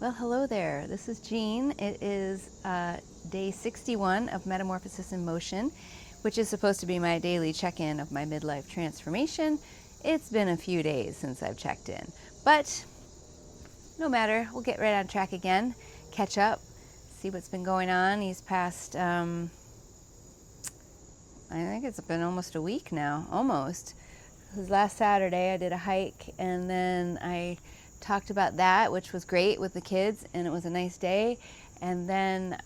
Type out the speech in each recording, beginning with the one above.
Well, hello there. This is Jean. It is day 61 of Metamorphosis in Motion, which is supposed to be my daily check-in of my midlife transformation. It's been a few days since I've checked in, but no matter. We'll get right on track again, catch up, see what's been going on these past, I think it's been almost a week now, almost. Because last Saturday I did a hike and then I talked about that, which was great with the kids, and it was a nice day. And then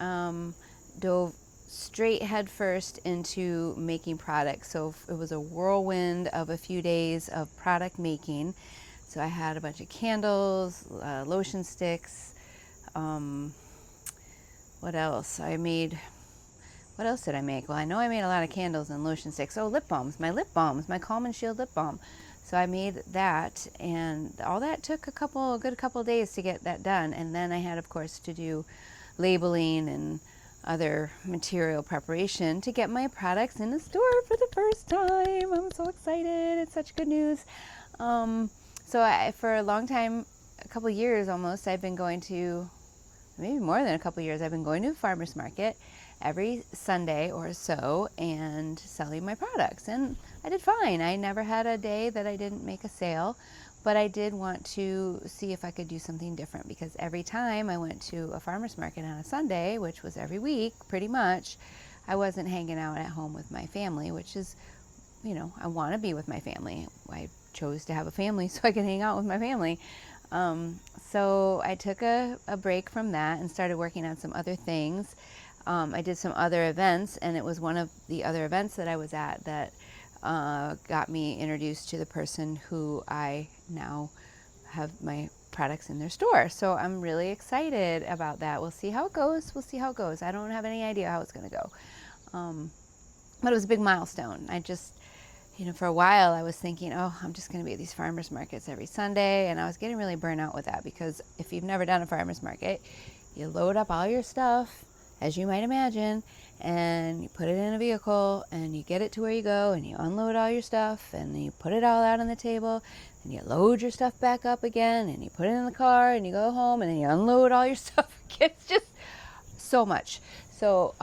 dove straight headfirst into making products. So it was a whirlwind of a few days of product making. So I had a bunch of candles, lotion sticks. What else? What else did I make? Well, I know I made a lot of candles and lotion sticks. Oh, lip balms, my Calm and Shield lip balm. So I made that, and all that took a good couple days to get that done. And then I had, of course, to do labeling and other material preparation to get my products in the store for the first time. I'm so excited. It's such good news. For a long time, a couple years almost, I've been going to, maybe more than a couple years, I've been going to a farmer's market every Sunday or so and selling my products. And I did fine. I never had a day that I didn't make a sale, but I did want to see if I could do something different, because every time I went to a farmer's market on a Sunday, which was every week pretty much, I wasn't hanging out at home with my family, which is, I want to be with my family. I chose to have a family so I could hang out with my family. So I took a break from that and started working on some other things. I did some other events, and it was one of the other events that I was at that got me introduced to the person who I now have my products in their store. So I'm really excited about that. We'll see how it goes. I don't have any idea how it's going to go. But it was a big milestone. I just, for a while I was thinking, oh, I'm just going to be at these farmers markets every Sunday. And I was getting really burnt out with that, because if you've never done a farmers market, you load up all your stuff, as you might imagine, and you put it in a vehicle and you get it to where you go and you unload all your stuff and you put it all out on the table and you load your stuff back up again and you put it in the car and you go home and then you unload all your stuff. It's just so much. So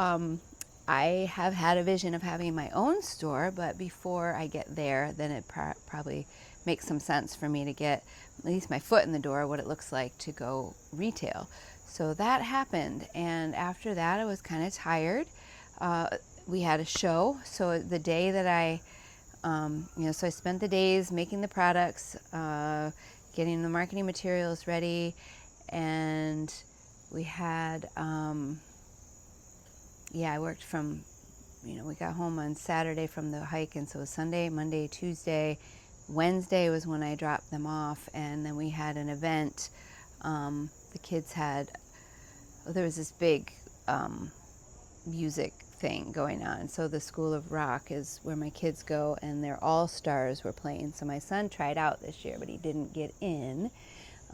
I have had a vision of having my own store, but before I get there, then it probably makes some sense for me to get at least my foot in the door, what it looks like to go retail. So that happened, and after that I was kind of tired. We had a show, so the day that so I spent the days making the products, getting the marketing materials ready, and we had, I worked from, we got home on Saturday from the hike, and so it was Sunday, Monday, Tuesday. Wednesday was when I dropped them off, and then we had an event. The kids there was this big music thing going on. So the School of Rock is where my kids go, and their all-stars were playing. So my son tried out this year, but he didn't get in.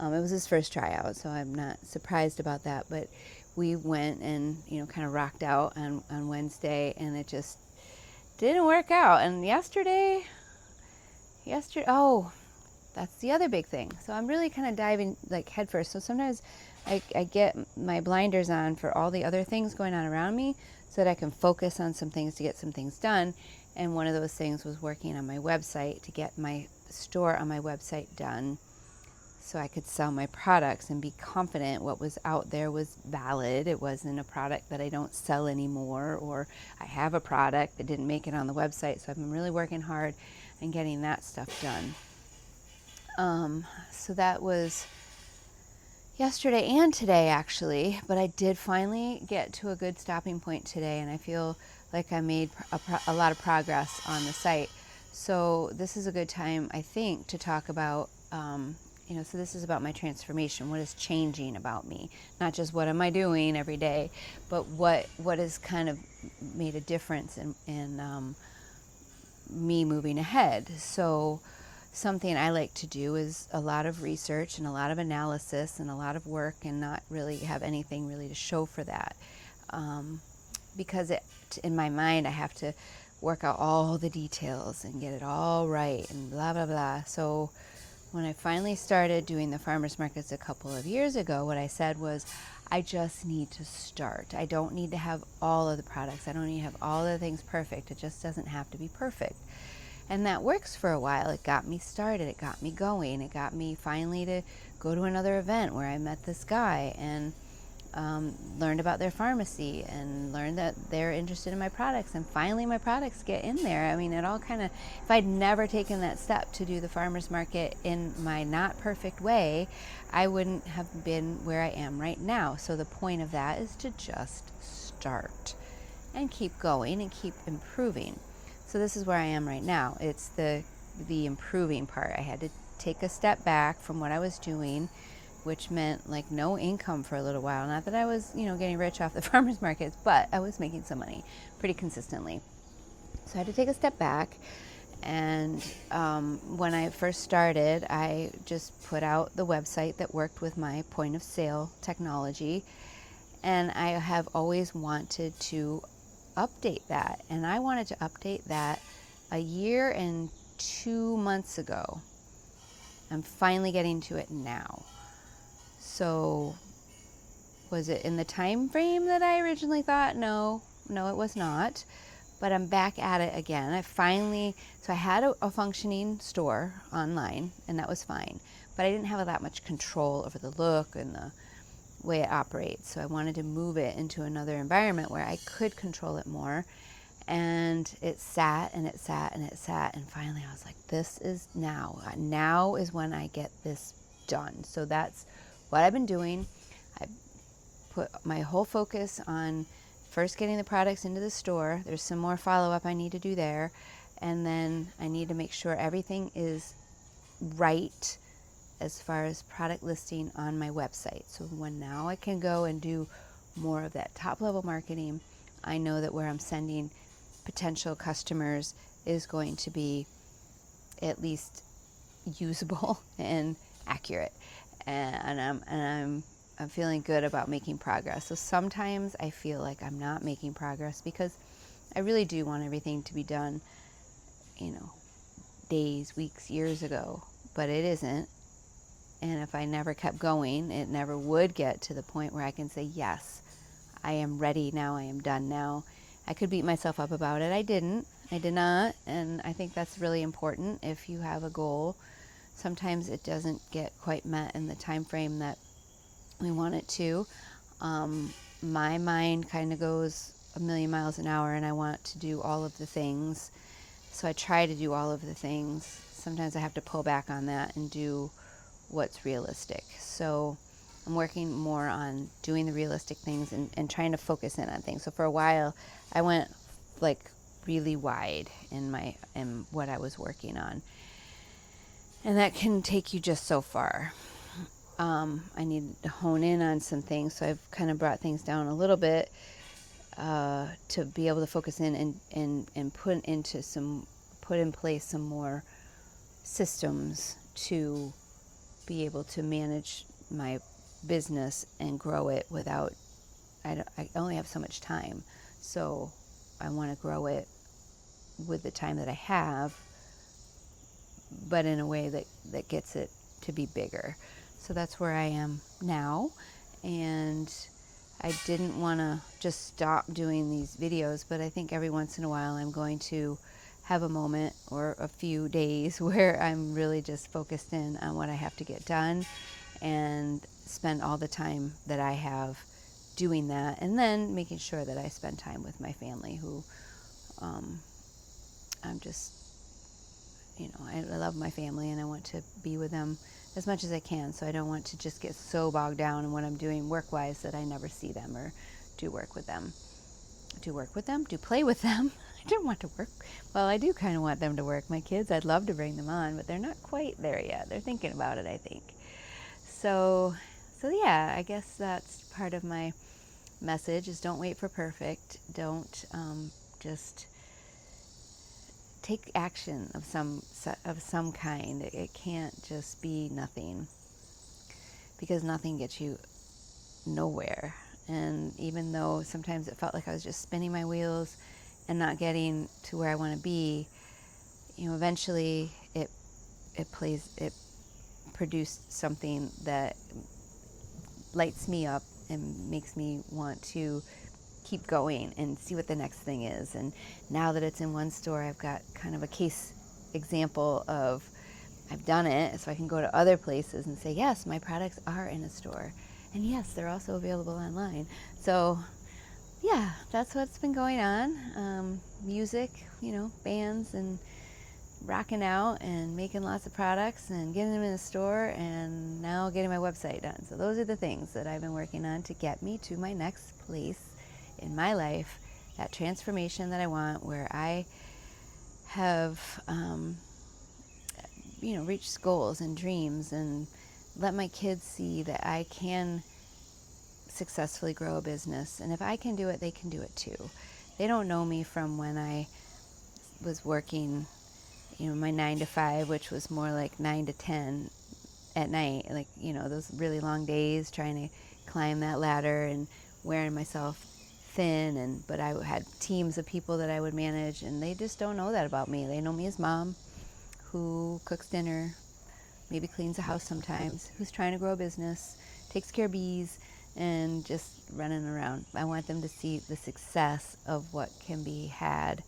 It was his first tryout, so I'm not surprised about that. But we went and, kind of rocked out on Wednesday, and it just didn't work out. And yesterday, oh, that's the other big thing. So I'm really kind of diving like headfirst. So sometimes I get my blinders on for all the other things going on around me so that I can focus on some things to get some things done. And one of those things was working on my website to get my store on my website done so I could sell my products and be confident what was out there was valid. It wasn't a product that I don't sell anymore, or I have a product that didn't make it on the website. So I've been really working hard and getting that stuff done. So that was yesterday and today, actually, but I did finally get to a good stopping point today, and I feel like I made a lot of progress on the site. So this is a good time, I think, to talk about, so this is about my transformation. What is changing about me? Not just what am I doing every day, but what has kind of made a difference in me moving ahead. So something I like to do is a lot of research and a lot of analysis and a lot of work, and not really have anything really to show for that. Because in my mind, I have to work out all the details and get it all right and blah, blah, blah. So when I finally started doing the farmers markets a couple of years ago, what I said was, I just need to start. I don't need to have all of the products. I don't need to have all the things perfect. It just doesn't have to be perfect. And that works for a while. It got me started. It got me going. It got me finally to go to another event where I met this guy and learned about their pharmacy and learned that they're interested in my products. And finally my products get in there. I mean, it all kind of, if I'd never taken that step to do the farmers market in my not perfect way, I wouldn't have been where I am right now. So the point of that is to just start and keep going and keep improving. So this is where I am right now. It's the improving part. I had to take a step back from what I was doing, which meant like no income for a little while. Not that I was, getting rich off the farmers markets, but I was making some money pretty consistently. So I had to take a step back. And when I first started, I just put out the website that worked with my point of sale technology. And I have always wanted to update that. And I wanted to update that a year and 2 months ago. I'm finally getting to it now. So was it in the time frame that I originally thought? No, it was not. But I'm back at it again. So I had a functioning store online, and that was fine. But I didn't have that much control over the look and the way it operates. So I wanted to move it into another environment where I could control it more. And it sat and it sat and it sat. And finally I was like, this is now. Now is when I get this done. So that's what I've been doing. I put my whole focus on first getting the products into the store. There's some more follow-up I need to do there. And then I need to make sure everything is right as far as product listing on my website. So when now I can go and do more of that top level marketing, I know that where I'm sending potential customers is going to be at least usable and accurate. And I'm feeling good about making progress. So sometimes I feel like I'm not making progress because I really do want everything to be done, days, weeks, years ago, but it isn't. And if I never kept going, it never would get to the point where I can say, yes, I am ready now, I am done now. I could beat myself up about it. I did not. And I think that's really important. If you have a goal, sometimes it doesn't get quite met in the time frame that we want it to. My mind kind of goes a million miles an hour, and I want to do all of the things. So I try to do all of the things. Sometimes I have to pull back on that and do what's realistic. So I'm working more on doing the realistic things and trying to focus in on things. So for a while I went like really wide in what I was working on. And that can take you just so far. I need to hone in on some things. So I've kind of brought things down a little bit to be able to focus in and put in place some more systems to be able to manage my business and grow it without, I only have so much time. So I want to grow it with the time that I have, but in a way that gets it to be bigger. So that's where I am now. And I didn't want to just stop doing these videos, but I think every once in a while I'm going to have a moment or a few days where I'm really just focused in on what I have to get done and spend all the time that I have doing that, and then making sure that I spend time with my family who I'm just, I love my family and I want to be with them as much as I can. So I don't want to just get so bogged down in what I'm doing work-wise that I never see them or do work with them. Do play with them. I don't want to work. Well, I do kind of want them to work. My kids, I'd love to bring them on, but they're not quite there yet. They're thinking about it, I think. So yeah, I guess that's part of my message is don't wait for perfect. Don't just take action of some kind. It can't just be nothing, because nothing gets you nowhere. And even though sometimes it felt like I was just spinning my wheels and not getting to where I want to be, eventually it produce something that lights me up and makes me want to keep going and see what the next thing is. And now that it's in one store, I've got kind of a case example of I've done it, so I can go to other places and say, yes, my products are in a store. And yes, they're also available online. So yeah, that's what's been going on. Music, bands and rocking out and making lots of products and getting them in the store, and now getting my website done. So those are the things that I've been working on to get me to my next place in my life, that transformation that I want, where I have reached goals and dreams and let my kids see that I can successfully grow a business. And if I can do it, they can do it too. They don't know me from when I was working, my 9 to 5, which was more like 9 to 10 at night, like, those really long days trying to climb that ladder and wearing myself thin. But I had teams of people that I would manage, and they just don't know that about me. They know me as mom who cooks dinner, maybe cleans the house sometimes, who's trying to grow a business, takes care of bees, and just running around. I want them to see the success of what can be had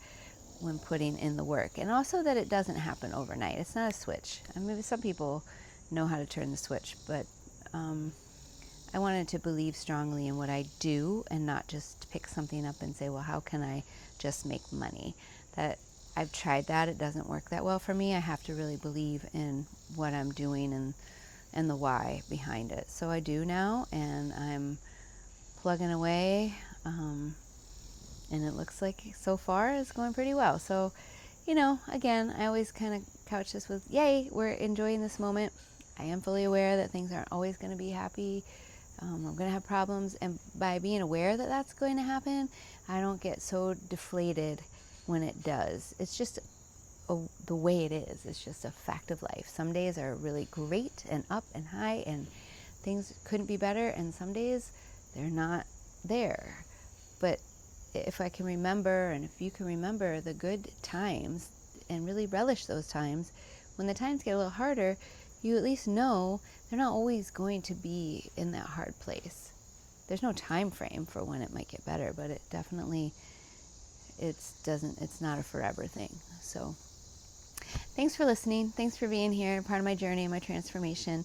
when putting in the work, and also that it doesn't happen overnight. It's not a switch. I mean, some people know how to turn the switch, but I wanted to believe strongly in what I do and not just pick something up and say, well, how can I just make money? That I've tried that. It doesn't work that well for me. I have to really believe in what I'm doing and the why behind it. So I do now, and I'm plugging away, and it looks like so far it's going pretty well. So, again, I always kind of couch this with, yay, we're enjoying this moment. I am fully aware that things aren't always going to be happy. I'm going to have problems. And by being aware that that's going to happen, I don't get so deflated when it does. It's just the way it is. It's just a fact of life. Some days are really great and up and high and things couldn't be better, and some days they're not there. But if I can remember, and if you can remember the good times and really relish those times, when the times get a little harder, you at least know they're not always going to be in that hard place. There's no time frame for when it might get better, but it definitely, it's not a forever thing. So thanks for listening. Thanks for being here, part of my journey and my transformation.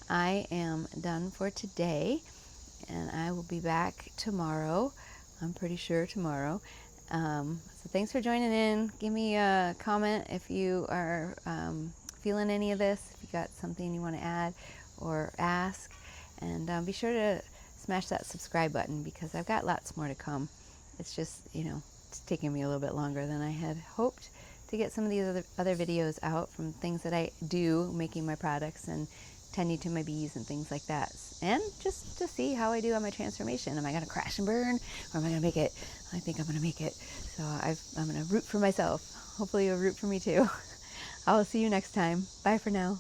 I am done for today, and I will be back tomorrow. I'm pretty sure tomorrow. So thanks for joining in. Give me a comment if you are feeling any of this, if you got something you want to add or ask. And be sure to smash that subscribe button, because I've got lots more to come. It's just, it's taking me a little bit longer than I had hoped to get some of these other videos out from things that I do, making my products and tending to my bees and things like that. And just to see how I do on my transformation. Am I going to crash and burn, or am I going to make it? I think I'm going to make it. So I'm going to root for myself. Hopefully you'll root for me too. I'll see you next time. Bye for now.